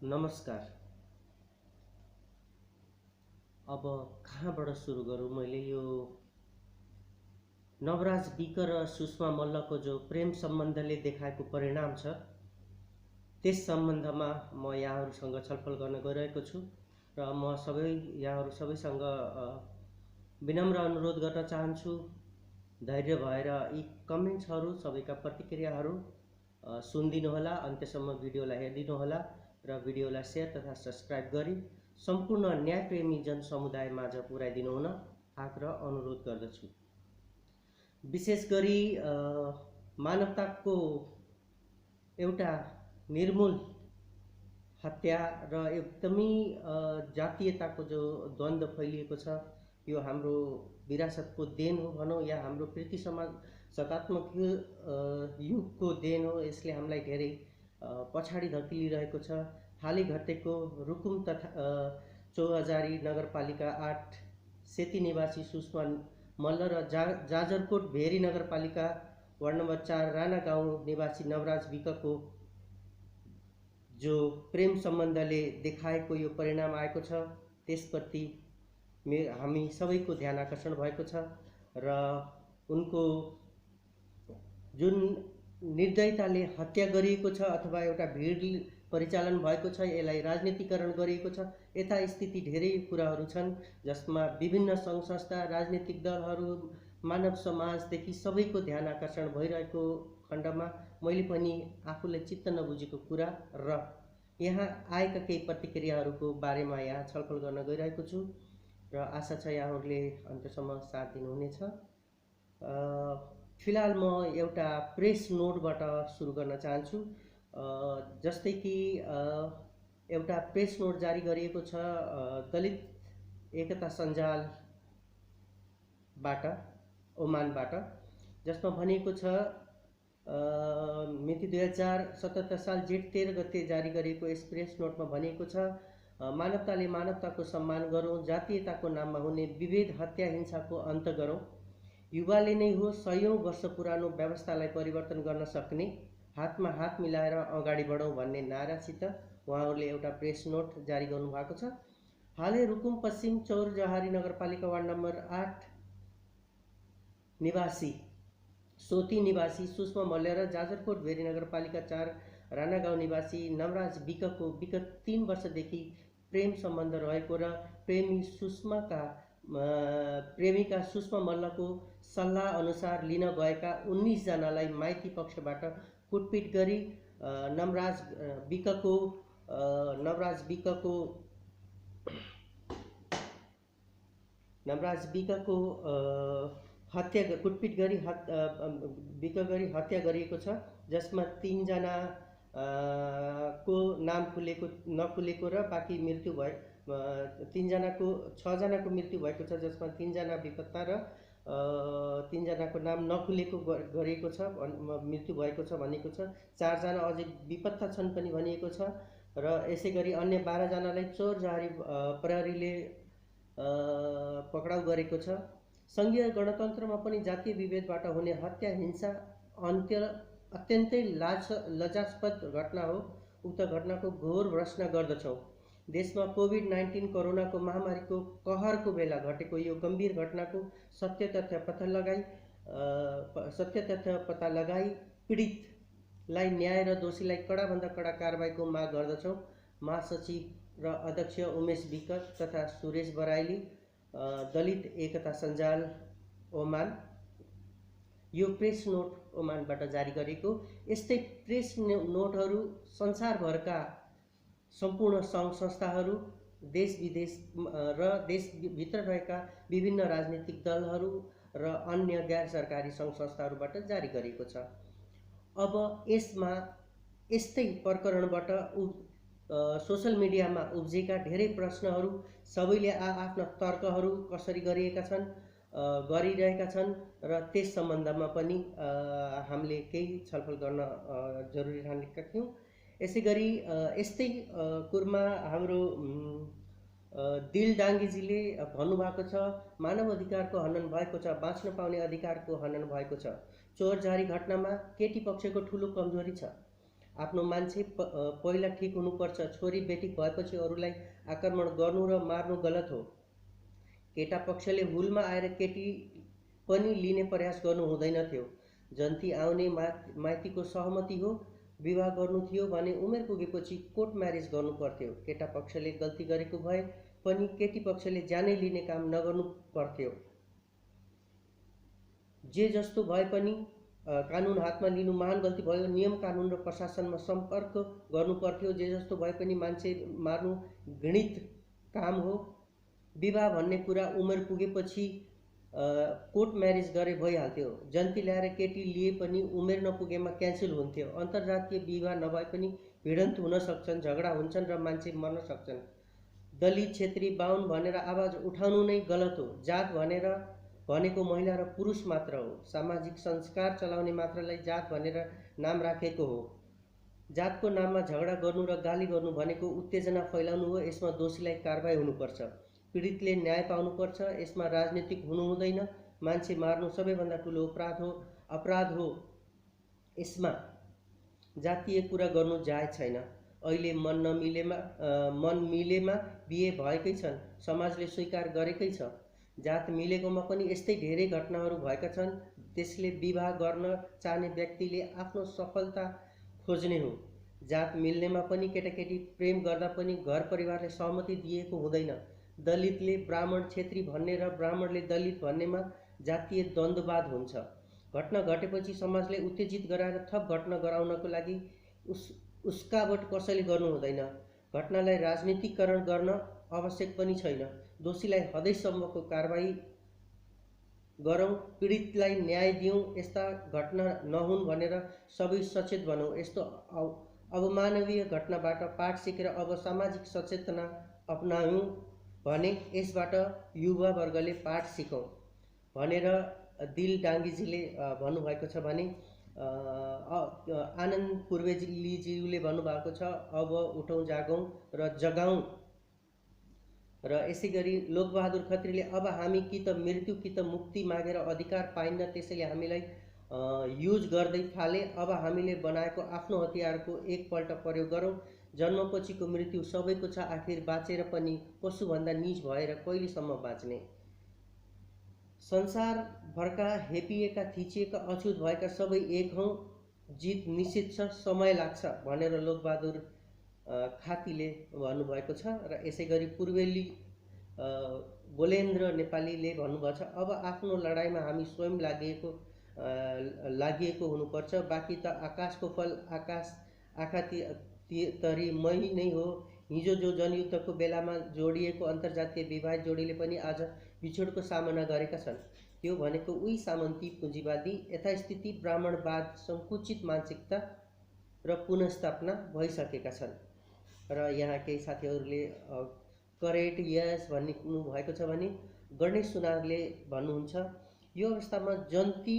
नमस्कार। अब कहाँबाट सुरु गरौँ? मैले यो नवराज विक र सुषमा मल्लको जो प्रेम सम्बन्धले देखाएको परिणाम छ त्यस सम्बन्धमा म यहाँहरूसँग छलफल गर्न गइरहेको छु र म यहाँहरू सबैसँग विनम्र अनुरोध गर्न चाहन्छु, धैर्य भएर यी कमेन्ट्सहरू, सबैका प्रतिक्रियाहरू सुनिदिनुहोला, अन्त्यसम्म भिडियोलाई हेरिदिनुहोला र भिडियोलाई सेयर तथा सब्सक्राइब गरी सम्पूर्ण न्यायप्रेमी जनसमुदाय माझ पुर्याइदिनु हुन आग्रह अनुरोध गर्दछु। विशेष गरी मानवताको एउटा निर्मूल हत्या र एकदमै जातीयताको जो द्वन्द्व फैलिएको छ, यो हाम्रो विरासतको देन हो भनौँ या हाम्रो कृति सकारात्मक युगको देन हो। यसले हामीलाई धेरै पछाडि धकिलिरहेको छ। हालै घटेको रुकुम तथा चौहजारी नगरपालिका 8 सेती निवासी सुषमा मल्ल र जाजरकोट भेरी नगरपालिका वार्ड नम्बर 4 राणा गाउँ निवासी नवराज विकको जो प्रेम सम्बन्धले देखाएको यो परिणाम आएको छ, त्यसप्रति हामी सबैको ध्यान आकर्षण भएको छ र उनको जुन निर्दयताले हत्या गरिएको छ अथवा एउटा भिड परिचालन भएको छ, यसलाई राजनीतिकरण गरिएको छ। यता स्थिति धेरै कुराहरू छन् जसमा विभिन्न सङ्घ संस्था, राजनीतिक दलहरू, मानव समाजदेखि सबैको ध्यान आकर्षण भइरहेको खण्डमा मैले पनि आफूले चित्त नबुझेको कुरा र यहाँ आएका केही प्रतिक्रियाहरूको बारेमा यहाँ छलफल गर्न गइरहेको छु र आशा छ यहाँहरूले अन्त्यसम्म साथ दिनुहुनेछ। फिलहाल म एउटा प्रेस नोटबाट सुरु गर्न चाहन्छु। जस्तै कि एउटा प्रेस नोट जारी गरिएको छ दलित एकता सञ्जालबाट, ओमानबाट, जसमा भनिएको छ मिति 2077 साल जेठ 13 गते जारी गरिएको यस प्रेस नोटमा भनिएको छ, मानवताले मानवताको सम्मान गरौँ, जातीयताको नाममा हुने विभेद, हत्या, हिंसाको अन्त गरौँ। युवाले नै हो सयौं वर्ष पुरानो व्यवस्थालाई परिवर्तन गर्न सक्ने, हातमा हात मिलाएर अगाडि बढौँ भन्ने नारासित उहाँहरूले एउटा प्रेस नोट जारी गर्नुभएको छ। हालै रुकुम पश्चिम चौरजहारी नगरपालिका वार्ड नम्बर 8 निवासी सोती निवासी सुषमा मल्ल र जाजरकोट भेरी नगरपालिका 4 राणा गाउँ निवासी नवराज विकको विगत 3 वर्षदेखि प्रेम सम्बन्ध रहेको र प्रेमिका सुषमा मल्लको सल्लाह अनुसार लिन गएका 19 जनालाई माइती पक्षबाट कुटपिट गरी नवराज विकको कुटपिट गरी हत्या गरिएको छ, जसमा 3 जना को नाम नखुलेको र बाँकी मृत्यु भए 6 जनाको मृत्यु भएको छ, जसमा 3 जना बेपत्ता र 3 जनाको नाम नखुलेको गरिएको छ, मृत्यु भएको छ भनेको छ। 4 जना अझै बेपत्ता छन् पनि भनिएको छ र यसै गरी अन्य 12 जनालाई चौरजहारी प्रहरीले पक्राउ गरेको छ। सङ्घीय गणतन्त्रमा पनि जातीय विभेदबाट हुने हत्या, हिंसा अत्यन्तै लज्जास्पद घटना हो। उक्त घटनाको घोर भर्त्सना गर्दछौँ। देशमा कोभिड-19 कोरोनाको महामारीको कहरको बेला घटेको यो गम्भीर घटनाको सत्य तथ्य पत्ता लगाई पीडितलाई न्याय र दोषीलाई कडाभन्दा कडा कारबाहीको माग गर्दछौँ। महासचिव र अध्यक्ष उमेश विक तथा सुरेश बराइली, दलित एकता सञ्जाल, ओमान। यो प्रेस नोट ओमानबाट जारी गरेको। यस्तै प्रेस नोटहरू संसारभरका सम्पूर्ण सङ्घ संस्थाहरू, देश विदेश र देशभित्र रहेका विभिन्न राजनीतिक दलहरू र अन्य गैर सरकारी सङ्घ संस्थाहरूबाट जारी गरिएको छ। अब यसमा यस्तै प्रकरणबाट सोसल मिडियामा उब्जेका धेरै प्रश्नहरू, सबैले आफ्ना तर्कहरू कसरी गरिरहेका छन् र त्यस सम्बन्धमा पनि हामीले केही छलफल गर्न जरुरी ठानेका थियौँ। यसै गरी यस्तै कुरमा हाम्रो दिल डाङ्गीजीले भन्नुभएको छ, मानव अधिकारको हनन भएको छ, बाँच्न पाउने अधिकारको हनन भएको छ। चौरजहारी घटनामा केटी पक्षको ठुलो कमजोरी छ। आफ्नो मान्छे पहिला ठिक हुनुपर्छ। छोरी बेटी भएपछि अरूलाई आक्रमण गर्नु र मार्नु गलत हो। केटा पक्षले हुलमा आएर केटी पनि लिने प्रयास गर्नु हुँदैन थियो। जन्ती आउने माइतीको सहमति हो। विवाह गर्नु थियो भने उमेर पुगेपछि कोर्ट म्यारेज गर्नु पर्थ्यो। केटा पक्षले गल्ती गरेको भए पनि केटी पक्षले ज्यानै लिने काम नगर्नु पर्थ्यो। जे जस्तो भए पनि कानुन हातमा लिनु महान गल्ती भयो। नियम कानुन र प्रशासनमा सम्पर्क गर्नु पर्थ्यो। जे जस्तो भए पनि मान्छे मार्नु घृणित काम हो। विवाह भन्ने कुरा उमेर पुगेपछि कोर्ट म्यारेज गरे भइहाल्थ्यो। जन्ती ल्याएर केटी लिए पनि उमेर नपुगेमा क्यान्सल हुन्थ्यो। अन्तर्जातीय विवाह नभए पनि भिडन्त हुन सक्छन्, झगडा हुन्छन् र मान्छे मर्न सक्छन्। दलित, क्षेत्री, बाहुन भनेर आवाज उठाउनु नै गलत हो। जात भनेको महिला र पुरुष मात्र हो। सामाजिक संस्कार चलाउने मात्रलाई जात भनेर नाम राखेको हो। जातको नाममा झगडा गर्नु र गाली गर्नु भनेको उत्तेजना फैलाउनु हो। यसमा दोषीलाई कारबाही हुनुपर्छ। पीडितले न्याय पाउनुपर्छ। यसमा राजनीतिक हुनु हुँदैन। मान्छे मार्नु सबैभन्दा ठुलो अपराध हो। यसमा जातीय कुरा गर्नु जायज छैन। अहिले मन मिलेमा बिहे भएकै छन्। समाजले स्वीकार गरेकै छ। जात मिलेकोमा पनि यस्तै धेरै घटनाहरू भएका छन्। त्यसले विवाह गर्न चाहने व्यक्तिले आफ्नो सफलता खोज्ने हो। जात मिल्नेमा पनि केटाकेटी प्रेम गर्दा पनि घर परिवारले सहमति दिएको हुँदैन। दलितले ब्राह्मण, क्षेत्री भन्ने र ब्राह्मणले दलित भन्नेमा जातीय द्वन्द्ववाद हुन्छ। घटना घटेपछि समाजले उत्तेजित गराएर थप घटना गराउनको लागि उस्कावट कसैले गर्नु हुँदैन। घटनालाई राजनीतिकरण गर्न आवश्यक पनि छैन। दोषीलाई हदैसम्मको कारबाही गरौँ, पीडितलाई न्याय दिउँ। यस्ता घटना नहुन् भनेर सबै सचेत बनौँ। यस्तो अवमानवीय घटनाबाट पाठ सिकेर अब सामाजिक सचेतना अपनायौँ भने यसबाट युवा वर्गले पाठ सिकौँ भनेर दिल डाङ्गीजीले भन्नुभएको छ भने आनन्द पूर्वेलीज्यूले भन्नुभएको छ अब उठौँ, जागौँ र जगाउँ। र यसै गरी लोकबहादुर खत्रीले अब हामी कि त मृत्यु कि त मुक्ति मागेर अधिकार पाइन्न, त्यसैले हामीलाई युज गर्दै फाले। अब हामीले बनाएको आफ्नो हतियारको एकपल्ट प्रयोग गरौँ। जन्मपछिको मृत्यु सबैको छ, आखिर बाँचेर पनि पशुभन्दा नीच भएर कहिलेसम्म बाँच्ने। संसारभरका हेपिएका, थिचिएका, अछुत भएका सबै एक हौँ। जित निश्चित छ, समय लाग्छ भनेर लोकबहादुर खातीले भन्नुभएको छ। र यसै गरी पूर्वेली बोलेन्द्र नेपालीले भन्नुभएको छ अब आफ्नो लडाइँमा हामी स्वयं लागिएको हुनुपर्छ। बाँकी त आकाशको फल आँखा तरी मै नै हो। हिजो जो जनयुद्धको बेलामा जोडिएको अन्तर्जातीय विवाह जोडीले पनि आज बिछोडको सामना गरेका छन्। त्यो भनेको उही सामन्ती पुँजीवादी यथास्थिति, ब्राह्मणवाद, सङ्कुचित मानसिकता र पुनस्थापना भइसकेका छन्। र यहाँ केही साथीहरूले करेक्ट यस भन्नु भएको छ भने गणेश सुनारले भन्नुहुन्छ यो अवस्थामा जन्ती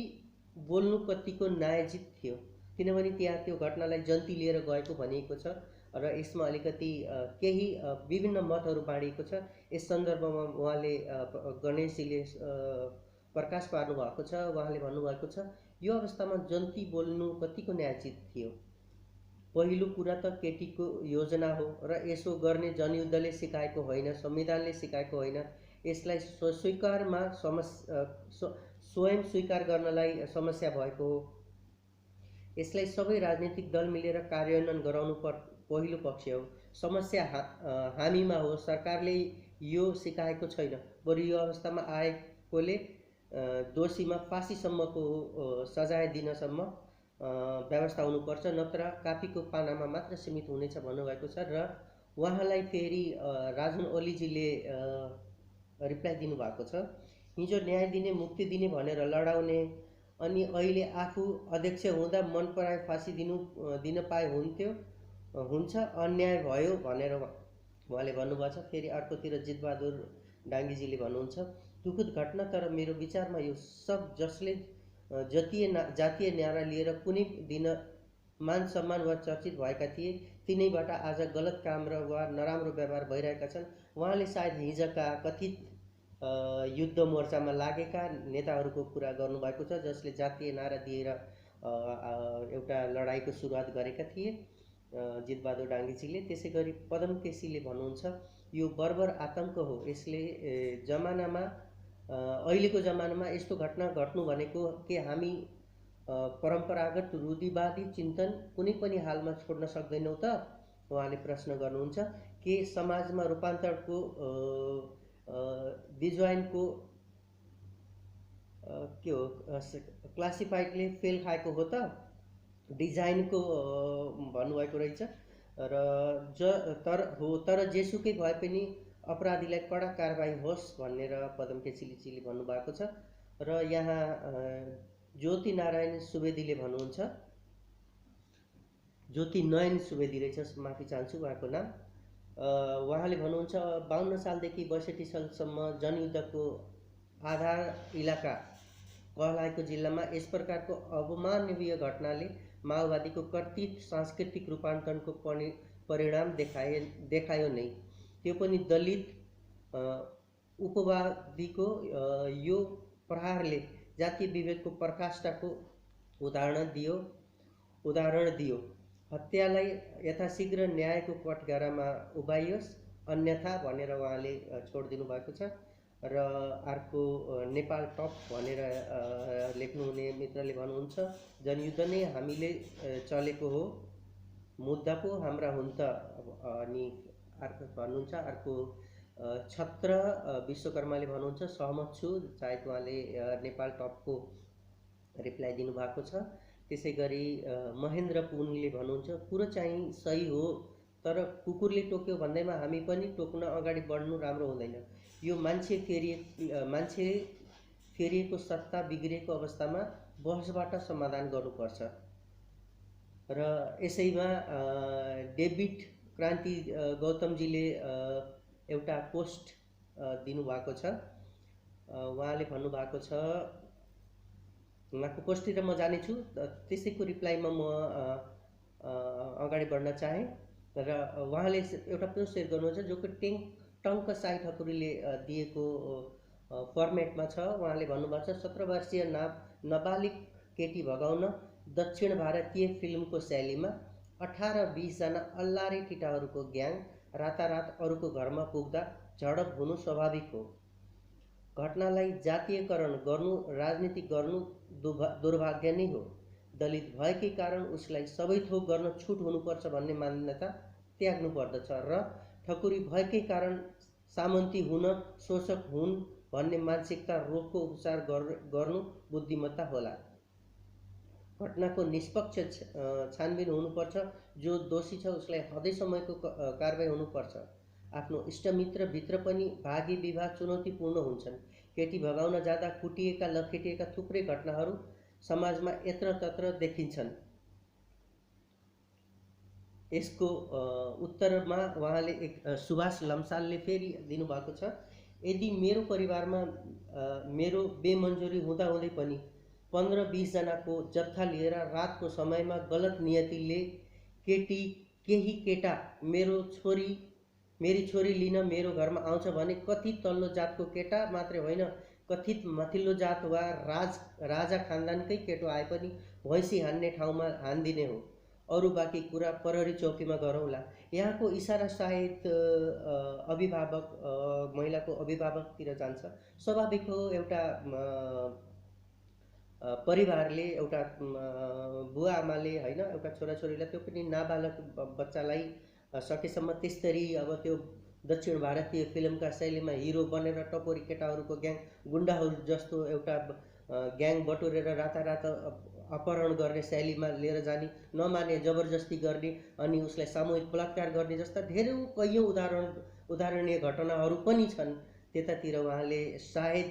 बोल्नु कतिको न्यायोचित थियो, किनभने त्यहाँ त्यो घटनालाई जन्ती लिएर गएको भनिएको छ। र यसमा अलिकति केही विभिन्न मतहरू बाँडिएको छ। यस सन्दर्भमा उहाँले गणेशजीले प्रकाश पार्नु भएको छ। उहाँले भन्नुभएको छ यो अवस्थामा जन्ती बोल्नु कतिको न्यायोचित थियो। पहिलो कुरा त केटीको योजना हो र यसो गर्ने जनयुद्धले सिकाएको होइन, संविधानले सिकाएको होइन। यसलाई स्वयं स्वीकार गर्नलाई समस्या भएको हो। यसलाई सबै राजनीतिक दल मिलेर कार्यान्वयन गराउनु पहिलो पक्ष हो। समस्या हामीमा हो, सरकारले यो सिकाएको छैन। बरु यो अवस्थामा आएकोले दोषीमा फाँसीसम्मको सजाय दिनसम्म व्यवस्था हुनुपर्छ, नत्र काफीको पानामा मात्र सीमित हुनेछ भन्नुभएको छ। र उहाँलाई फेरि राजन ओलीजीले रिप्लाई दिनुभएको छ हिजो न्याय दिने, मुक्ति दिने भनेर लडाउने अनि अहिले आफू अध्यक्ष हुँदा मन पराए फाँसी दिन पाए हुन्छ, अन्याय भयो भनेर उहाँले भन्नुभएको छ। फेरि अर्कोतिर जितबहादुर डाङ्गीजीले भन्नुहुन्छ दुःखद घटना, तर मेरो विचारमा यो सब जसले जातीय नारा लिएर कुनै दिन मान सम्मान वा चर्चित भएका थिए तिनैबाट आज गलत काम वा नराम्रो व्यवहार भइरहेका छन्। उहाँले सायद हिजका कथित युद्ध मोर्चामा लागेका नेताहरूको कुरा गर्नुभएको छ, जसले जातीय नारा दिएर एउटा लडाइँको सुरुवात गरेका थिए जितबहादुर डाङ्गेजीले। त्यसै गरी पदम केसीले भन्नुहुन्छ यो बर्बर आतङ्क हो, यसले जमानामा अहिलेको जमानामा यस्तो घटना घट्नु भनेको के हामी परम्परागत रूढिवादी चिन्तन कुनै पनि हालमा छोड्न सक्दैनौँ त? उहाँले प्रश्न गर्नुहुन्छ। के समाजमा रूपान्तरको डिजाइनको के हो क्लासिफाइडले फेल खाएको हो त? डिजाइनको भन्नुभएको रहेछ र तर जेसुकै भए पनि अपराधीलाई कडा कारबाही होस् भनेर पदम केसीले भन्नुभएको छ। र यहाँ ज्योति नारायण सुवेदीले भन्नुहुन्छ, ज्योति नयन सुवेदी रहेछ, माफी चाहन्छु उहाँको नाम। उहाँले भन्नुहुन्छ 52 सालदेखि 62 सालसम्म जनयुद्धको आधार इलाका कहलाएको जिल्लामा यस प्रकारको अवमाननीय घटनाले माओवादीको कर्तित सांस्कृतिक रूपान्तरणको परिणाम देखायो नै। त्यो पनि दलित उपवादीको यो प्रहारले जातीय विभेदको पराकाष्ठाको उदाहरण दियो। हत्यालाई यथाशीघ्र न्यायको कठघरामा उभाइयोस्, अन्यथा भनेर उहाँले छोडिदिनु भएको छ। र अर्को नेपाल टप भनेर लेख्नुहुने मित्रले भन्नुहुन्छ जनयुद्ध नै हामीले चलेको हो, मुद्दा पो हाम्रा हुन् त। अनि अर्को भन्नुहुन्छ, अर्को छत्र विश्वकर्माले भन्नुहुन्छ सहमत छु, सायद उहाँले नेपाल टपको रिप्लाई दिनुभएको छ। त्यसै गरी महेन्द्र पुनले भन्नुहुन्छ कुरो चाहिँ सही हो, तर कुकुरले टोक्यो भन्दैमा हामी पनि टोक्न अगाडि बढ्नु राम्रो हुँदैन। यो मान्छे फेरिएको सत्ता बिग्रेको अवस्थामा बहसबाट समाधान गर्नुपर्छ। र यसैमा डेभिड क्रान्ति गौतमजीले एउटा पोस्ट दिनुभएको छ। उहाँले भन्नुभएको छ, उहाँको पोस्टतिर म जानेछु, त्यसैको रिप्लाईमा म अगाडि बढ्न चाहेँ। र उहाँले एउटा पोस्ट सेयर गर्नुहुन्छ जो कि टङ्क साई ठकुरीले दिएको फर्मेटमा छ। उहाँले भन्नुभएको छ 17 वर्षीय नाबालिग केटी भगाउन दक्षिण भारतीय फिल्मको शैलीमा 18-20 जना अल्लारे ठिटाहरूको ग्याङ रातारात अरूको घरमा पुग्दा झडप हुनु स्वाभाविक हो। घटनालाई जातीयकरण गर्नु, राजनीति गर्नु दुर्भाग्य नै हो। दलित भएकै कारण उसलाई सबै थोक गर्न छुट हुनुपर्छ भन्ने मान्यता त्याग्नु पर्दछ र ठकुरी भएकै कारण सामन्ती हुन, शोषक हुन् भन्ने मानसिकता रोगको उपचार गर्नु बुद्धिमत्ता होला। घटनाको निष्पक्ष छानबिन हुनुपर्छ, जो दोषी छ उसलाई हदैसम्मको कारबाही हुनुपर्छ। आफ्नो इष्टमित्र भित्र पनि भागी विवाह चुनौतीपूर्ण हुन्छन्। केटी भगाउन जाँदा कुटिएका लखेटिएका थुप्रै घटनाहरू समाजमा यत्रतत्र देखिन्छन्। यसको उत्तरमा उहाँले एक सुभाष लम्सालले फेरि दिनुभएको छ, यदि मेरो परिवारमा मेरो बेमन्जुरी हुँदाहुँदै पनि 15-20 जनाको जत्था लिएर रातको समयमा गलत नियतिले केही केटा मेरी छोरी लिन मेरो घरमा आउँछ भने कथित तल्लो जातको केटा मात्रै होइन, कथित माथिल्लो जात वा राजा खानदानकै केटो आए पनि भैँसी हान्ने ठाउँमा हानिदिने हो। अरू बाँकी कुरा प्रहरी चौकीमा गरौँला। यहाँको इसारा सायद अभिभावक महिलाको अभिभावकतिर जान्छ। स्वाभाविक हो, एउटा परिवारले, एउटा बुवा आमाले होइन, एउटा छोराछोरीलाई, त्यो पनि नाबालक बच्चालाई सकेसम्म त्यसरी अब त्यो दक्षिण भारतीय फिल्मका शैलीमा हिरो बनेर टपोरी केटाहरूको ग्याङ, गुन्डाहरू जस्तो एउटा ग्याङ बटोरेर रातारात अपहरण गर्ने शैलीमा लिएर जाने, नमाने जबरजस्ती गर्ने, अनि उसलाई सामूहिक बलात्कार गर्ने जस्ता कैयौँ उदाहरणीय घटनाहरू पनि छन्। त्यतातिर उहाँले सायद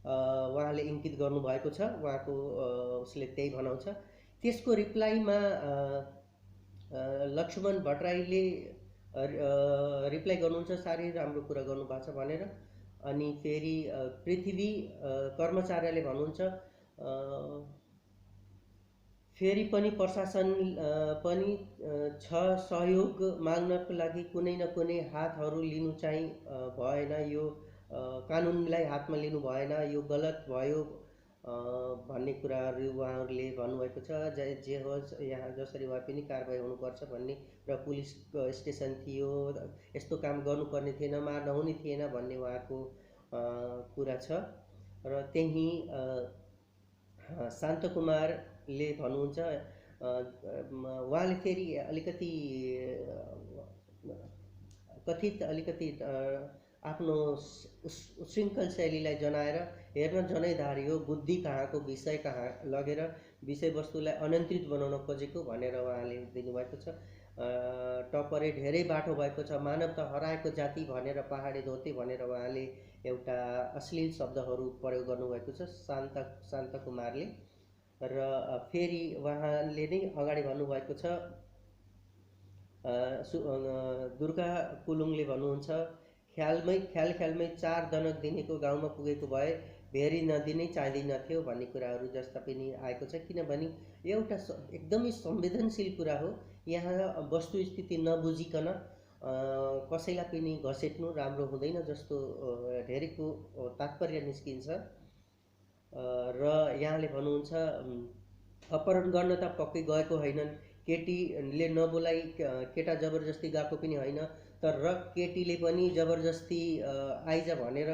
उहाँले इङ्कित गर्नुभएको छ, उहाँको उसले त्यही भनाउँछ। त्यसको रिप्लाईमा लक्ष्मण भट्टराईले रिप्लाई गर्नुहुन्छ, साह्रै राम्रो कुरा गर्नुभएको छ भनेर। अनि फेरि पृथ्वी कर्मचार्यले भन्नुहुन्छ फेरि पनि प्रशासन पनि छ सहयोग माग्नको लागि कुनै न कुनै हातहरू लिनु चाहिँ भएन, यो कानुनलाई हातमा लिनु भएन, यो गलत भयो भन्ने कुराहरू उहाँहरूले भन्नुभएको छ। जे होस्, यहाँ जसरी भए पनि कारबाही हुनुपर्छ भन्ने, र पुलिस स्टेसन थियो, यस्तो काम गर्नुपर्ने थिएन, मार नहुने थिएन भन्ने उहाँको कुरा छ। र त्यही शान्तकुमारले भन्नुहुन्छ, उहाँले फेरि अलिकति कथित अलिकति आफ्नो उच्छृङ्खल शैलीलाई जनाएर हेर्न जनैधारी हो, बुद्धि कहाँको, विषय कहाँ लगेर विषयवस्तुलाई अनियन्त्रित बनाउन खोजेको भनेर उहाँले दिनुभएको छ। टपरे ढेरै बाठो भएको छ, मानवता हराएको जाति भनेर पहाडे धोते भनेर उहाँले एउटा अश्लील शब्दहरू प्रयोग गर्नुभएको छ शान्तकुमारले। र फेरि उहाँले नै अगाडि भन्नुभएको छ, दुर्गा कुलुङले भन्नुहुन्छ, ख्यालमै 4 दनक दिनेको गाउँमा पुगेको भए भेरी नदी नै चाहिँदैनथ्यो भन्ने कुराहरू जस्ता पनि आएको छ। किनभने एउटा एकदमै संवेदनशील कुरा हो। यहाँ वस्तुस्थिति नबुझिकन कसैलाई पनि घसेट्नु राम्रो हुँदैन जस्तो धेरैको तात्पर्य निस्किन्छ। र यहाँले भन्नुहुन्छ, अपहरण गर्न त पक्कै गएको होइनन्, केटीले नबोलाई केटा जबरजस्ती गएको पनि होइन, तर केटीले पनि जबरजस्ती आइज भनेर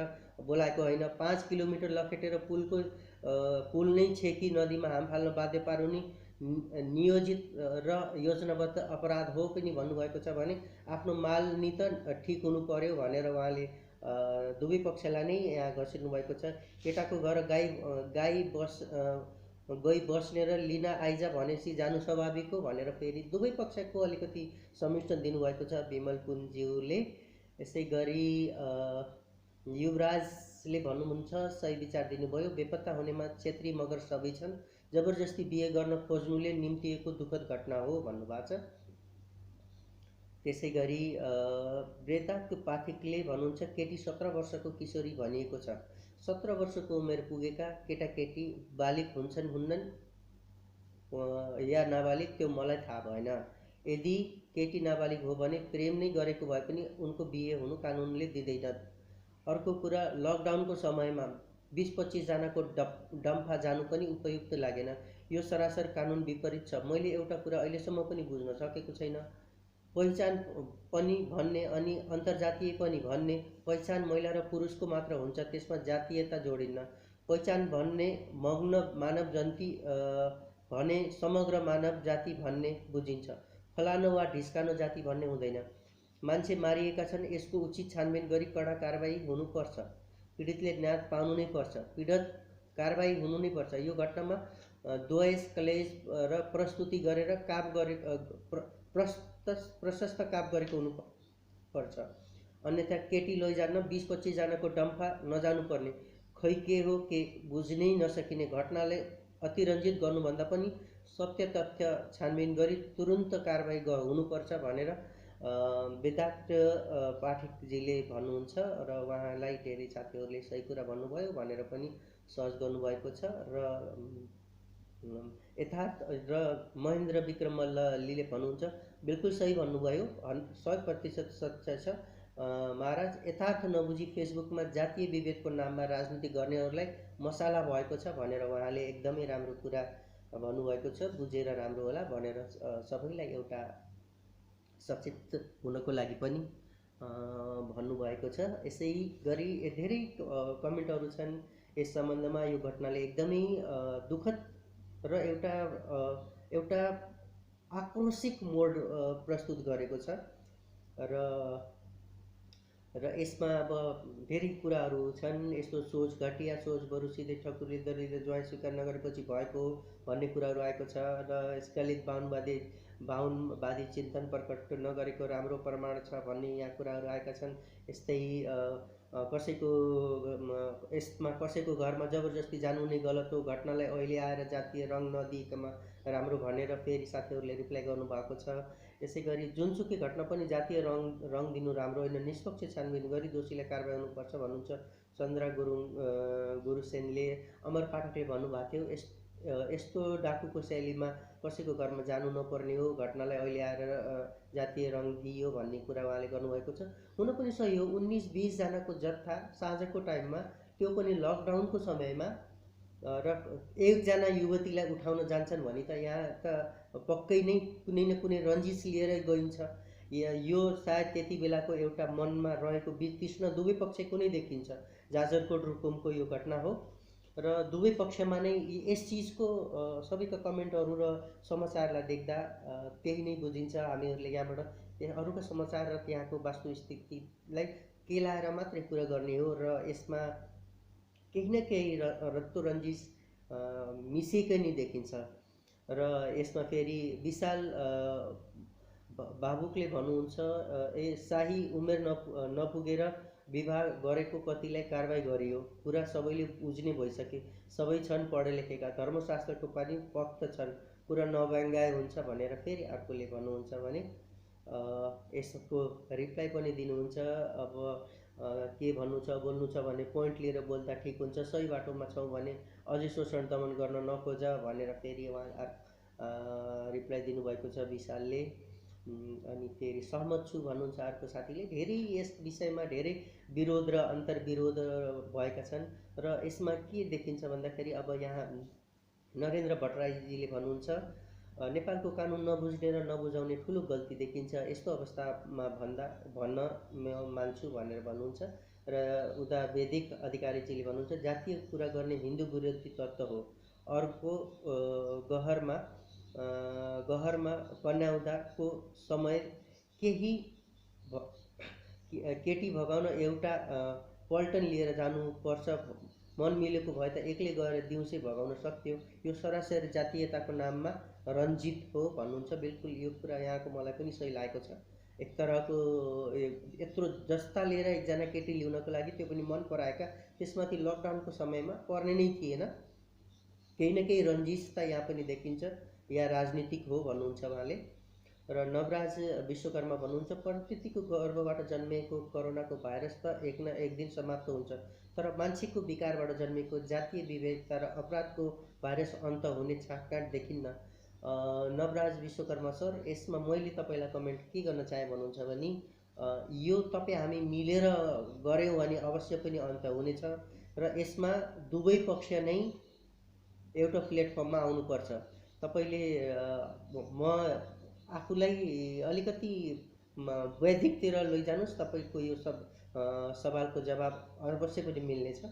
बोलाएको होइन। 5 किलोमिटर लखेटेर पुल नै छेकी नदीमा हाम फाल्न बाध्य पारुनी नियोजित र योजनाबद्ध अपराध हो पनि भन्नुभएको छ भने आफ्नो माल नि त ठिक हुनु पर्यो भनेर उहाँले दुवै पक्षलाई नै यहाँ घसिर्नु भएको छ। केटाको घर गाई बस्ने र लिन आइज भनेपछि जानु स्वाभाविक हो भनेर फेरि दुवै पक्षको अलिकति समिष्टन दिनुभएको छ विमल कुञ्ज्यूले। यसै गरी युवराजले भन्नुहुन्छ, सही विचार दिनुभयो, बेपत्ता हुनेमा क्षेत्री मगर सबै छन्, जबरजस्ती बिहे गर्न खोज्नुले निम्तिएको दुःखद घटना हो भन्नुभएको छ। त्यसै गरी वेदान्त पाठकले भन्नुहुन्छ, केटी 17 वर्षको किशोरी भनिएको छ। 17 वर्षको उमेर पुगेका केटाकेटी बालिग हुन्छन् हुन्नन् या नाबालिग त्यो मलाई थाहा भएन। यदि केटी नाबालिग हो भने प्रेम नै गरेको भए पनि उनको बिहे हुनु कानुनले दिँदैन। अर्को कुरा, लकडाउनको समयमा 20-25 जनाको डम्फा जानु पनि उपयुक्त लागेन। यो सरासर कानुन विपरीत छ। मैले एउटा कुरा अहिलेसम्म पनि बुझ्न सकेको छैन। पहिचान पनि भन्ने अनि अन्तर्जातीय पनि भन्ने। पहिचान महिला र पुरुषको मात्र हुन्छ, त्यसमा जातीयता जोडिन्न। पहिचान भन्ने मग्न मानव जन्ती भने समग्र मानव जाति भन्ने बुझिन्छ। फलानो वा ढिस्कानो जाति भन्ने हुँदैन। मान्छे मारिएका छन्, यसको उचित छानबिन गरी कडा कारबाही हुनुपर्छ। पीडितले न्याय पाउनु नै पर्छ, पीडित कारबाही हुनु नै पर्छ। यो घटनामा द्वेष कलेज र प्रस्तुति गरेर काम गरे प्रशस्त काम गरेको हुनुपर्छ। अन्यथा केटी लैजान 20-25 जनाको डम्फा नजानुपर्ने। खै के हो के बुझ्नै नसकिने घटनालाई अतिरञ्जित गर्नुभन्दा पनि सत्य तथ्य छानबिन गरी तुरुन्त कारबाही हुनुपर्छ भनेर वेदान्त पाठकजीले भन्नुहुन्छ। र उहाँलाई धेरै साथीहरूले सही कुरा भन्नुभयो भनेर पनि सहज गर्नुभएको छ। र यथार्थ र महेन्द्र विक्रम मल्लले भन्नुहुन्छ, बिल्कुल सही भन्नुभयो, 100% सत्य छ महाराज। यथार्थ नबुझी फेसबुकमा जातीय विभेदको नाममा राजनीति गर्नेहरूलाई मसाला भएको छ भनेर उहाँले एकदमै राम्रो कुरा भन्नुभएको छ। बुझेर राम्रो होला भनेर सबैलाई एउटा सचेत हुनको लागि पनि भन्नुभएको छ। यसै गरी धेरै कमेन्टहरू छन् यस सम्बन्धमा। यो घटनाले एकदमै दुःखद र एउटा आक्रोशिक मोड प्रस्तुत गरेको छ। र यसमा अब धेरै कुराहरू छन्। यस्तो सोच, घटिया सोच, बरु सिधै ठकुरले दलितले ज्वाइँ स्वीकार नगरेपछि भएको भन्ने कुराहरू आएको छ। र स्खलित बाहुनवादी चिन्तन प्रकट नगरेको राम्रो प्रमाण छ भन्ने यहाँ कुराहरू आएका छन्। यस्तै यसमा कसैको घरमा जबरजस्ती जानु नै गलत हो, घटनालाई अहिले आएर जातीय रङ नदिएकोमा राम्रो भनेर फेरि साथीहरूले रिप्लाई गर्नुभएको छ। यसै गरी जुनसुकै घटना पनि जातीय रङ दिनु राम्रो होइन, निष्पक्ष छानबिन गरी दोषीलाई कारबाही हुनुपर्छ भन्नुहुन्छ चन्द्रा गुरुसेनले। अमर पाठकले भन्नुभएको थियो, यस्तो डाकुको शैलीमा कसैको घरमा जानु नपर्ने हो, घटनालाई अहिले आएर जातीय रङ दिइयो भन्ने कुरा उहाँले गर्नुभएको छ। हुन पनि सही हो, 19-20 जनाको जत्था साँझको टाइममा, त्यो पनि लकडाउनको समयमा र एकजना युवतीलाई उठाउन जान्छन् भने त यहाँ त पक्कै नै कुनै न कुनै रन्जिस लिएरै गइन्छ। यो सायद त्यति बेलाको एउटा मनमा रहेको वितृष्णा दुवै पक्षको नै देखिन्छ। जाजरकोट रुकुमको यो घटना हो र दुवै पक्षमा नै यस चिजको सबैका कमेन्टहरू र समाचारलाई देख्दा त्यही नै बुझिन्छ। हामीहरूले यहाँबाट अरूका समाचार र त्यहाँको वास्तुस्थितिलाई केलाएर मात्रै कुरा गर्ने हो र यसमा केही न केही रत्तो रन्जिस मिसिएकै नै देखिन्छ। र यसमा फेरि विशाल भावुकले भन्नुहुन्छ शाही उमेर नपुगेर विवाह गरेको पतिलाई कारबाही गरियो। कुरा सबैले बुझ्ने भइसके। सबै छन् पढे लेखेका, धर्मशास्त्रको पनि पक्ष छन्। कुरा नव्यङ्गाय हुन्छ भनेर फेरि अर्कोले भन्नुहुन्छ भने यसको रिप्लाई पनि दिनुहुन्छ। अब के भन्नु छ बोल्नु छ भने पोइन्ट लिएर बोल्दा ठिक हुन्छ। सही बाटोमा छौँ भने अझै शोषण दमन गर्न नखोज भनेर फेरि उहाँ रिप्लाई दिनुभएको छ विशालले। अनि फेरि सहमत छु भन्नुहुन्छ अर्को साथीले। धेरै यस विषयमा धेरै विरोध र अन्तर्विरोध भएका छन् र यसमा के देखिन्छ भन्दाखेरि अब यहाँ नरेन्द्र भट्टराईजीले भन्नुहुन्छ नेपालको कानुन नबुझ्ने र नबुझाउने ठुलो गल्ती देखिन्छ। यस्तो अवस्थामा भन्न म मान्छु भनेर भन्नुहुन्छ। र उता वैदिक अधिकारीजीले भन्नुहुन्छ जातीय कुरा गर्ने हिन्दू विरोधी तत्त्व हो। अर्को गहरमा पन्याउँदाको समय केही केटी भगाउन एउटा पल्टन लिएर जानुपर्छ। मन मिलेको भए त एक्लै गएर दिउँसै भगाउन सक्थ्यो। यो सरासरी जातीयताको नाममा रञ्जित हो भन्नुहुन्छ। बिल्कुल यो कुरा यहाँको मलाई पनि सही लागेको छ। एक तरहको यत्रो जस्ता लिएर एकजना केटी ल्याउनको लागि, त्यो पनि मन पराएका, त्यसमाथि लकडाउनको समयमा पर्ने नै थिएन। केही न केही रन्जिसता यहाँ पनि देखिन्छ या राजनीतिक हो भन्नुहुन्छ उहाँले। र नवराज विश्वकर्मा भन्नुहुन्छ प्रकृतिको गर्भबाट जन्मेको कोरोनाको भाइरस त एक न एक दिन समाप्त हुन्छ, तर मान्छेको विकारबाट जन्मेको जातीय विभेदता र अपराधको भाइरस अन्त हुने छाटकाट देखिन्न। नवराज विश्वकर्मा सर, यसमा मैले तपाईँलाई कमेन्ट के गर्न चाहे भन्नुहुन्छ भने यो तपाईँ हामी मिलेर गऱ्यौँ भने अवश्य पनि अन्त हुनेछ र यसमा दुवै पक्ष नै एउटा प्लेटफर्ममा आउनुपर्छ। तपाईँले म आफूलाई अलिकति वैदिकतिर लैजानुहोस्, तपाईँको यो सब सवालको जवाब अवश्य पनि मिल्नेछ।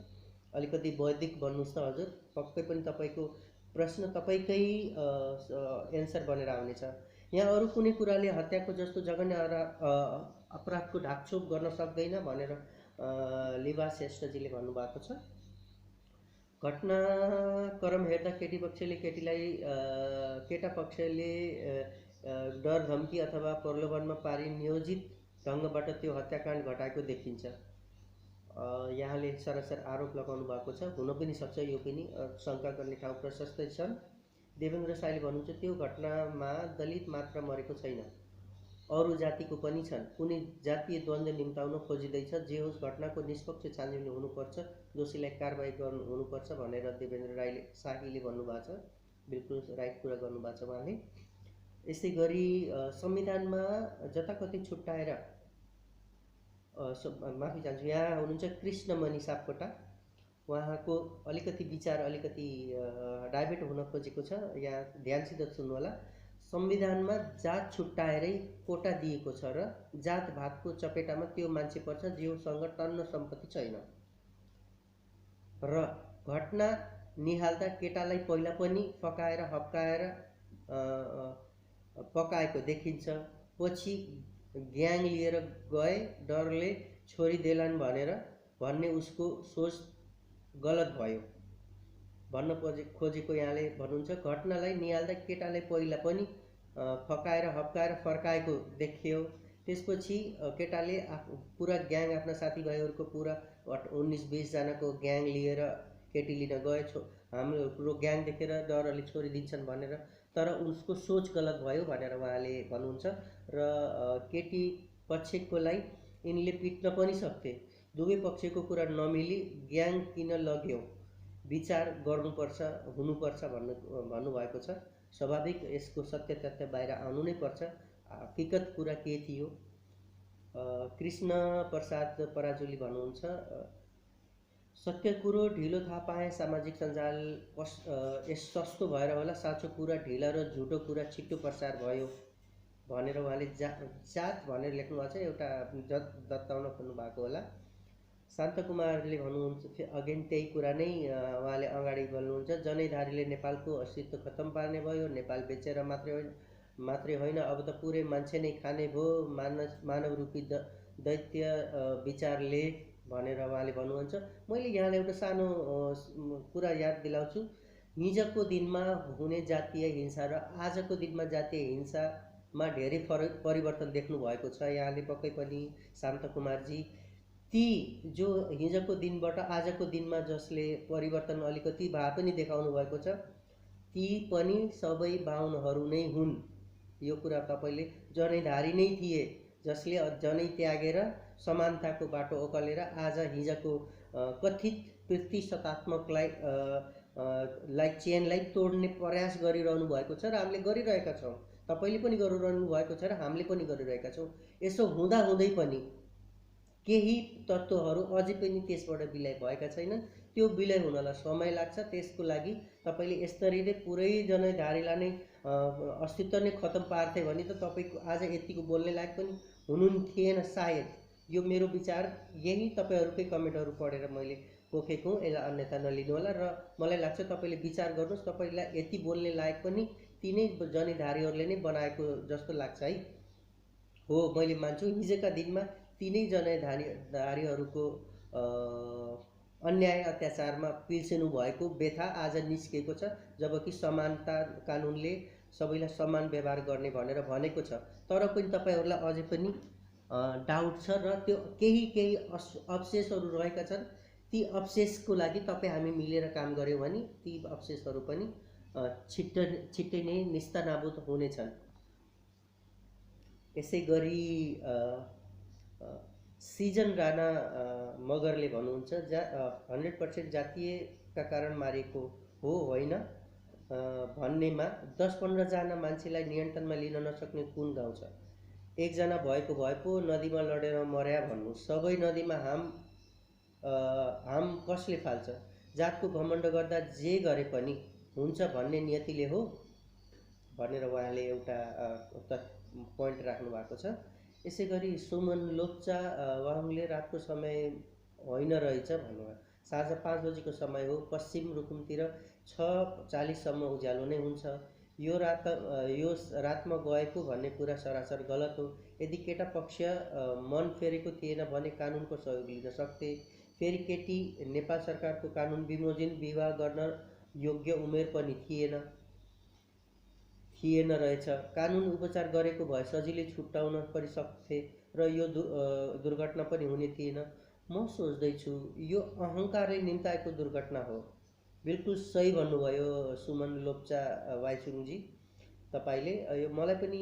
अलिकति वैदिक भन्नुहोस् न हजुर, पक्कै पनि तपाईँको प्रश्न तपाईँकै एन्सर बनेर आउनेछ। यहाँ अरू कुनै कुराले हत्याको जस्तो जघन्य अपराधको ढाकछोप गर्न सक्दैन भनेर लिबा श्रेष्ठजीले भन्नुभएको छ। घटनाक्रम हेर्दा केटी पक्षले केटा पक्षले डर धम्की अथवा प्रलोभनमा पारी नियोजित ढङ्गबाट त्यो हत्याकाण्ड घटाएको देखिन्छ। यहाँले सरासर आरोप लगाउनु भएको छ। हुन पनि सक्छ, यो पनि शङ्का गर्ने ठाउँ प्रशस्तै छन्। देवेन्द्र साईले भन्नुहुन्छ त्यो घटनामा दलित मात्र मरेको छैन, अरू जातिको पनि छन्। कुनै जातीय द्वन्द्व निम्ताउन खोजिँदैछ। जे होस् घटनाको निष्पक्ष छानबिन हुनुपर्छ, दोषीलाई कारबाही गर्नु हुनुपर्छ भनेर देवेन्द्र शाहीले भन्नुभएको छ। बिल्कुल राइट कुरा गर्नुभएको छ उहाँले। यसै गरी संविधानमा जताकतै छुट्याएर माफी चाहन्छु, यहाँ हुनुहुन्छ कृष्णमणि सापकोटा। उहाँको अलिकति विचार अलिकति डाइभर्ट हुन खोजेको छ, यहाँ ध्यानसित सुन्नु होला। संविधानमा जात छुट्याएरै कोटा दिएको छ र जात भातको चपेटामा त्यो मान्छे पर्छ जोसँग टन्न सम्पत्ति छैन। र घटना निहाल्दा केटालाई पहिला पनि फकाएर हप्काएर पकाएको देखिन्छ। पछि ग्याङ लिएर गए, डरले छोरी देलान् भन्ने उसको सोच गलत भयो भन्न खोजेको यहाँले भन्नुहुन्छ। घटनालाई निहाल्दा केटालाई पहिला पनि फकाएर हप्काएर फर्काएको देखियो। त्यसपछि केटाले पुरा ग्याङ आफ्ना साथीभाइहरूको पुरा 19-20 जनाको ग्याङ लिएर केटी लिन गए। हाम्रो ग्याङ देखेर डरले छोरी दिन्छन् भनेर, तर उसको सोच गलत भयो भनेर उहाँले भन्नुहुन्छ। र केटी पक्षकोलाई यिनले पिट्न पनि सक्थे। दुवै पक्षको कुरा नमिली ग्याङ किन लग्यो, विचार गर्नुपर्छ हुनुपर्छ भन्नुभएको छ। स्वाभाविक यसको सत्य तथ्य बाहिर आउनु नै पर्छ, हकीकत कुरा के थियो। कृष्ण प्रसाद पराजुली भन्नुहुन्छ सत्य कुरो ढिलो थाहा पाएँ सामाजिक सञ्जाल यस सस्तो भएर होला, साँचो कुरा ढिला र झुटो कुरा छिट्टो प्रसार भयो भनेर उहाँले जात भनेर लेख्नुभएको छ। एउटा दत्ताउन खोज्नु भएको होला। शान्तकुमारले भन्नुहुन्छ अगेन त्यही कुरा नै उहाँले अगाडि बोल्नुहुन्छ। जनैधारीले नेपालको अस्तित्व खत्तम पार्ने भयो, नेपाल बेचेर मात्रै होइन अब त पुरै मान्छे नै खाने भयो, मानव रूपी दैत्य विचारले भनेर उहाँले भन्नुहुन्छ। मैले यहाँलाई एउटा सानो कुरा याद दिलाउँछु। हिजोको दिनमा हुने जातीय हिंसा र आजको दिनमा जातीय हिंसामा धेरै परिवर्तन देख्नु भएको छ यहाँले पक्कै पनि शान्तकुमारजी। ती जो हिजोको दिनबाट आजको दिनमा जसले परिवर्तन अलिकति भए पनि देखाउनु भएको छ, ती पनि सबै बाहुनहरू नै हुन्। यो कुरा तपाईँले जनैधारी नै थिए जसले जनै त्यागेर समानताको बाटो ओकलेर आज हिजोको कथित प्रतिशतात्मकलाई चेनलाई तोड्ने प्रयास गरिरहनु भएको छ र हामीले गरिरहेका छौँ। तपाईँले पनि गरिरहनु भएको छ र हामीले पनि गरिरहेका छौँ। यसो हुँदाहुँदै पनि केही तत्त्वहरू अझै पनि त्यसबाट विलय भएका छैनन्। त्यो विलय हुनलाई समय लाग्छ। त्यसको लागि तपाईँले यसरी नै पुरै जनैधारीलाई नै अस्तित्व नै खत्तम पार्थे भने त तपाईँको आज यतिको बोल्ने लायक पनि हुनुहुन्थेन सायद। यो मेरो विचार, यही तपाईँहरूकै कमेन्टहरू पढेर मैले पोखेको हुँ। यसलाई अन्यथा नलिनु होला र मलाई लाग्छ तपाईँले विचार गर्नुहोस्। तपाईँलाई यति बोल्ने लायक पनि तिनै जनैधारीहरूले नै बनाएको जस्तो लाग्छ है। हो, मैले मान्छु हिजोका दिनमा तिनै जनैधारीहरूको अन्याय अत्याचारमा पिल्सिनु भएको व्यथा आज निस्केको छ। जबकि समानता कानुनले सबैलाई समान व्यवहार गर्ने भनेर भनेको छ। तर पनि तपाईँहरूलाई अझै पनि डाउट छ र त्यो केही अवशेषहरू रहेका छन्। ती अवशेषको लागि तपाईँ हामी मिलेर काम गऱ्यौँ भने ती अवशेषहरू पनि छिट्टै नै निस्तनाबुद हुनेछन्। यसै गरी सिजन राणा मगरले भन्नुहुन्छ 100% जातीयका कारण मारेको हो होइन भन्नेमा 10-15 जना मान्छेलाई नियन्त्रणमा लिन नसक्ने कुन गाउँ छ? एकजना भएको भए पो नदीमा लडेर मर्या भन्नु। सबै नदीमा हाम कसले फाल्छ? जातको घमण्ड गर्दा जे गरे पनि हुन्छ भन्ने नियतिले हो भनेर उहाँले एउटा पोइन्ट राख्नु भएको छ। यसै गरी सुमन लोप्चा उहाँले रातको समय होइन रहेछ भन्नुभयो। साँझ 5 बजीको समय हो। पश्चिम रुकुमतिर 6:40सम्म उज्यालो नै हुन्छ। यो रातमा गएको भन्ने कुरा सरासर गलत हो। यदि केटा पक्ष मन फेरेको थिएन भने कानुनको सहयोग लिन सक्थे। फेरि केटी नेपाल सरकारको कानुन विमोजिम विवाह गर्न योग्य उमेर पनि थिएन रहेछ। कानुन उपचार गरेको भए सजिलै छुट्याउन पनि सक्थे र यो दुर्घटना पनि हुने थिएन। म सोच्दैछु यो अहङ्कारले निम्ताएको दुर्घटना हो। बिल्कुल सही भन्नुभयो सुमन लोप्चा वाइचुङजी तपाईँले। यो मलाई पनि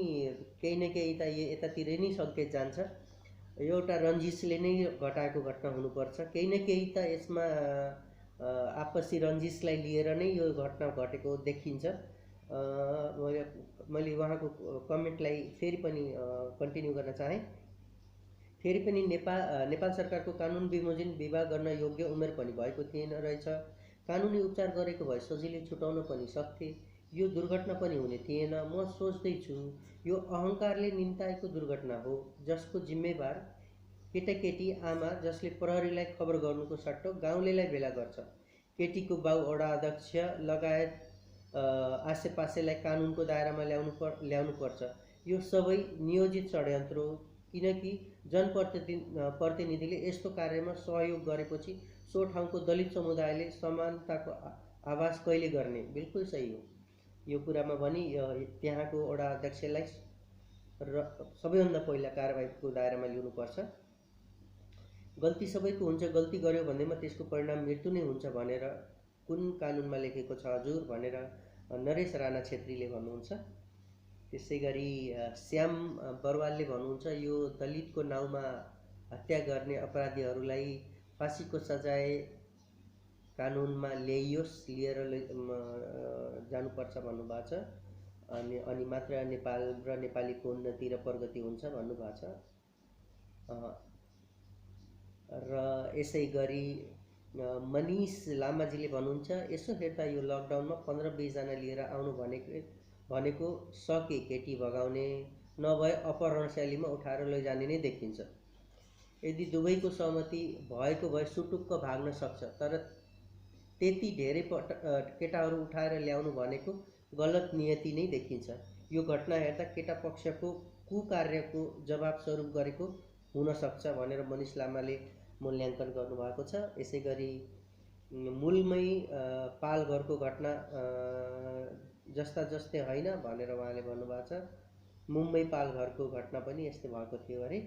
केही न केही त यतातिर नै सङ्केत जान्छ। एउटा रन्जिसले नै घटाएको घटना हुनुपर्छ। केही न केही त यसमा आपसी रन्जिसलाई लिएर नै यो घटना घटेको देखिन्छ। मैले उहाँको कमेन्टलाई फेरि पनि कन्टिन्यू गर्न चाहेँ। फेरि पनि नेपाल सरकारको कानुन विमोजिम विवाह गर्न योग्य उमेर पनि भएको थिएन रहेछ। कानुनी उपचार गरेको भए सजिलै छुटाउन पनि सक्थे। यो दुर्घटना पनि हुने थिएन। म सोच्दैछु यो अहङ्कारले निम्ताएको दुर्घटना हो जसको जिम्मेवार केटाकेटी आमा जसले प्रहरीलाई खबर गर्नुको सट्टो गाउँलेलाई भेला गर्छ। केटीको बाउ वडा अध्यक्ष लगायत आसेपासेलाई कानुनको दायरामा ल्याउनु पर्छ। यो सबै नियोजित षड्यन्त्र हो। किनकि जनप्रतिनिधिले यस्तो कार्यमा सहयोग गरेपछि सो ठाउँको दलित समुदायले समानताको आवाज कहिले गर्ने? बिल्कुल सही हो। यो कुरामा पनि त्यहाँको वडा अध्यक्षलाई र सबैभन्दा पहिला कारबाहीको दायरामा ल्याउनुपर्छ। गल्ती सबैको हुन्छ, गल्ती गर्यो भन्दैमा त्यसको परिणाम मृत्यु नै हुन्छ भनेर कुन कानुनमा लेखेको छ हजुर भनेर नरेश राणा छेत्रीले भन्नुहुन्छ। त्यसै गरी श्याम बरवालले भन्नुहुन्छ यो दलितको नाउँमा हत्या गर्ने अपराधीहरूलाई फाँसीको सजाय कानुनमा ल्याइयोस्, लिएर जानुपर्छ भन्नुभएको छ। अनि मात्र नेपाल र नेपालीको उन्नति र प्रगति हुन्छ भन्नुभएको छ। र यसै गरी मनिष लामाजीले भन्नुहुन्छ, यसो हेर्दा यो लकडाउनमा 15-20 जना लिएर आउनु भनेको सके केटी भगाउने, नभए अपहरणशैलीमा उठाएर लैजाने नै देखिन्छ। यदि दुवैको सहमति भएको भए सुटुक्क भाग्न सक्छ, तर त्यति धेरै केटाहरू उठाएर ल्याउनु भनेको गलत नियति नै देखिन्छ। यो घटना हेर्दा केटा पक्षको कुकार्यको जवाब स्वरूप गरेको हुन सक्छ भनेर मनिष लामाले मूल्याङ्कन गर्नुभएको छ। यसै गरी मूलमै पालघरको घटना जस्ता जस्तै होइन भनेर उहाँले भन्नुभएको छ। मुम्बई पालघरको घटना पनि यस्तै भएको थियो अरे।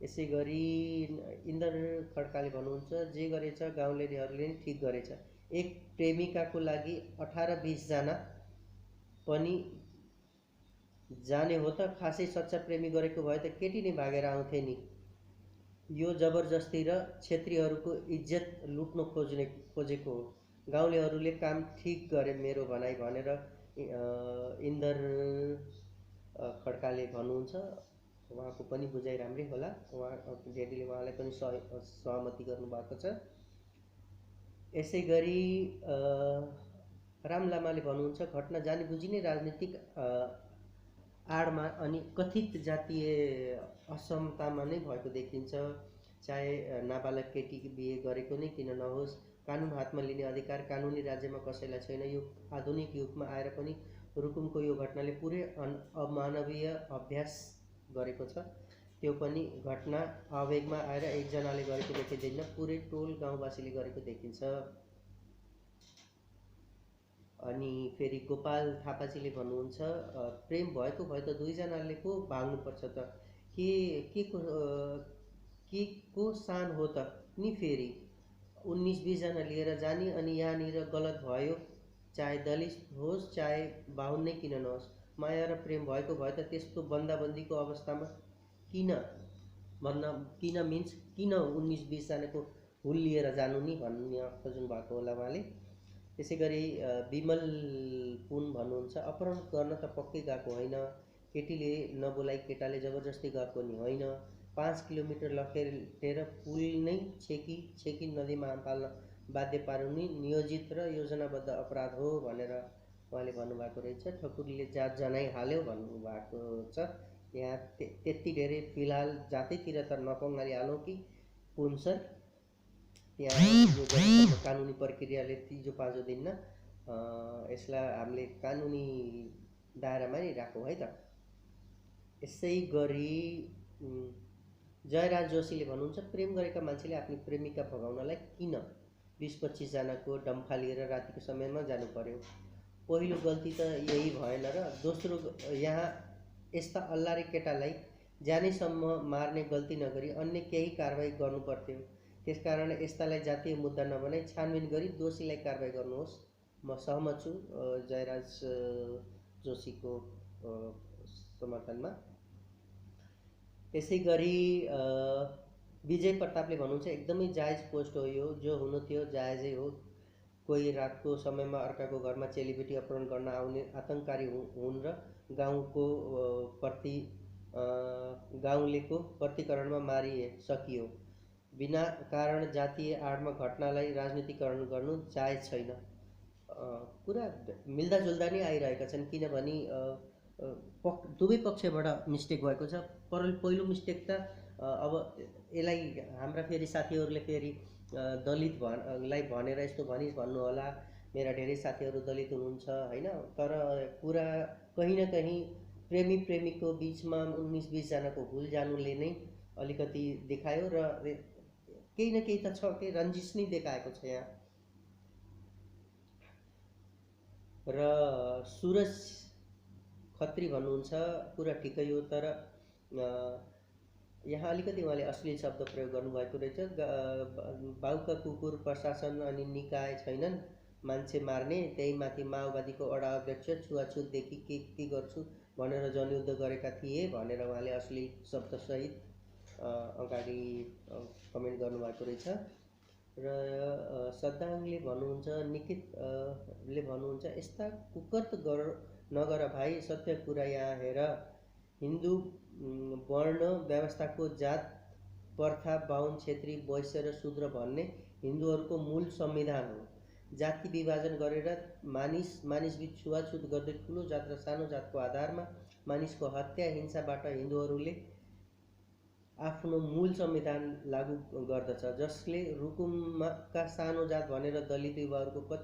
यसै गरी इन्दर खड्काले भन्नुहुन्छ, जे गरेछ गाउँलेहरूले नै ठिक गरेछ। एक प्रेमिकाको लागि 18-20 जना पनि जाने हो त खासै सच्चा प्रेमी गरेको भए त केटी नै भागेर आउँथे नि। यो जबरजस्ती र क्षेत्रीहरूको इज्जत लुट्न खोजेको हो। गाउँलेहरूले काम ठिक गरे मेरो भनाइ भनेर इन्दर खड्काले भन्नुहुन्छ। उहाँको पनि बुझाइ राम्रै होला, डेडीले उहाँलाई पनि सहमति गर्नुभएको छ। यसै गरी राम लामाले भन्नुहुन्छ, घटना जानी बुझी नै राजनीतिक आडमा अनि कथित जातीय असमतामा नै भएको देखिन्छ। चाहे नाबालक केटी बिहे गरेको नै किन नहोस्, कानुन हातमा लिने अधिकार कानुनी राज्यमा कसैलाई छैन। यो आधुनिक युगमा आएर पनि रुकुमको यो घटनाले पुरै अमानवीय अभ्यास गरेको छ। त्यो पनि घटना आवेगमा आएर एकजनाले गरेको देखिँदैन, पुरै टोल गाउँवासीले गरेको देखिन्छ। अनि फेरि गोपाल थापाजीले भन्नुहुन्छ, प्रेम भएको भए त दुईजनाले को भाग्नुपर्छ त, के को सान हो त नि। फेरि 19-20 जना लिएर जाने अनि यहाँनिर गलत भयो, चाहे दलित होस् चाहे बाहुन नै किन नहोस्। माया र प्रेम भएको भए त त्यस्तो बन्दाबन्दीको अवस्थामा किन मिन्स किन 19-20 जनाको हुल लिएर जानु नि भन्न खोज्नु भएको होला उहाँले। त्यसै गरी विमल पुन भन्नुहुन्छ, अपहरण गर्न त पक्कै गएको होइन, केटीले नबोलाई केटाले जबरजस्ती गएको नि होइन। 5 किलोमिटर लखेटेर पुल नै छेकी नदीमा फाल्न बाध्य पार्नु नियोजित र योजनाबद्ध अपराध हो भनेर उहाँले भन्नुभएको रहेछ। ठकुरीले जात जनाइ हाल्यो भन्नुभएको छ। यहाँ त्यति धेरै फिलहाल जातैतिर त नपङ्गाली हालौँ कि पुन सर, त्यहाँ यो कानुनी प्रक्रियाले तिजो पाजो दिन्न। यसलाई हामीले कानुनी दायरामा नै राखौँ है त। यसै गरी जयराज जोशीले भन्नुहुन्छ, प्रेम गरेका मान्छेले आफ्नो प्रेमिका भगाउनलाई किन 20-25 जनाको डम्फा लिएर रातिको समयमा जानु पर्यो? पहिलो गल्ती त यही भएन र दोस्रो, यहाँ यस्ता अल्लारे केटालाई जानेसम्म मार्ने गल्ती नगरी अन्य केही कारबाही गर्नु पर्थ्यो। त्यसकारण यस्तालाई जातीय मुद्दा नबनाई छानबिन गरी दोषीलाई कारबाही गर्नुहोस्। म सहमत छु जयराज जोशीको समर्थनमा। यसै गरी विजय प्रतापले भन्नुहुन्छ, एकदमै जायज पोस्ट हो यो, जो हुनु थियो जायजै हो। कोही रातको समयमा अर्काको घरमा चेलीबेटी अपहरण गर्न आउने आतङ्ककारी हुन् र गाउँलेको प्रतिकरणमा मारिए सकियो। बिना कारण जातीय आडमा घटनालाई राजनीतिकरण गर्नु जायज छैन। कुरा मिल्दाजुल्दा नै आइरहेका छन्, किनभने दुवै पक्षबाट मिस्टेक भएको छ। पहिलो मिस्टेक त अब यसलाई हाम्रा फेरि साथीहरूले फेरि दलित लाई भनेर यस्तो भन्नु होला, मेरा धेरै साथीहरू दलित हुनुहुन्छ होइन। तर कुरा कहीँ न कहीँ प्रेमी प्रेमीको बिचमा 19-20 जनाको हुल जानुले नै अलिकति देखायो र केही न केही त छ, केही रन्जिस नै देखाएको छ यहाँ। र सुरज खत्री भन्नुहुन्छ, कुरा ठिकै हो, तर यहाँ अलिकति उहाँले अश्लील शब्द प्रयोग गर्नुभएको रहेछ। बाउका कुकुर प्रशासन अनि निकाय छैनन् मान्छे मार्ने, त्यही माथि माओवादीको वडा अध्यक्ष छुवाछुतदेखि के गर्छु भनेर जनयुद्ध गरेका थिए भनेर उहाँले अश्लील शब्दसहित अगाडि कमेन्ट गर्नुभएको रहेछ। र सद्दाङले भन्नुहुन्छ, निकितले भन्नुहुन्छ, यस्ता कुकर्त नगर भाइ, सत्य कुरा यहाँ हेर। हिन्दू वर्ण व्यवस्थाको जात प्रथा बाहुन क्षेत्री वैश्य र शूद्र भन्ने हिन्दूहरूको मूल संविधान हो। जाति विभाजन गरेर मानिसबीच छुवाछुत गर्दै ठुलो जात र सानो जातको आधारमा मानिसको हत्या हिंसाबाट हिन्दूहरूले आफ्नो मूल संविधान लागू गर्दछ, जसले रुकुमका सानो जात भनेर दलित युवाहरूको कति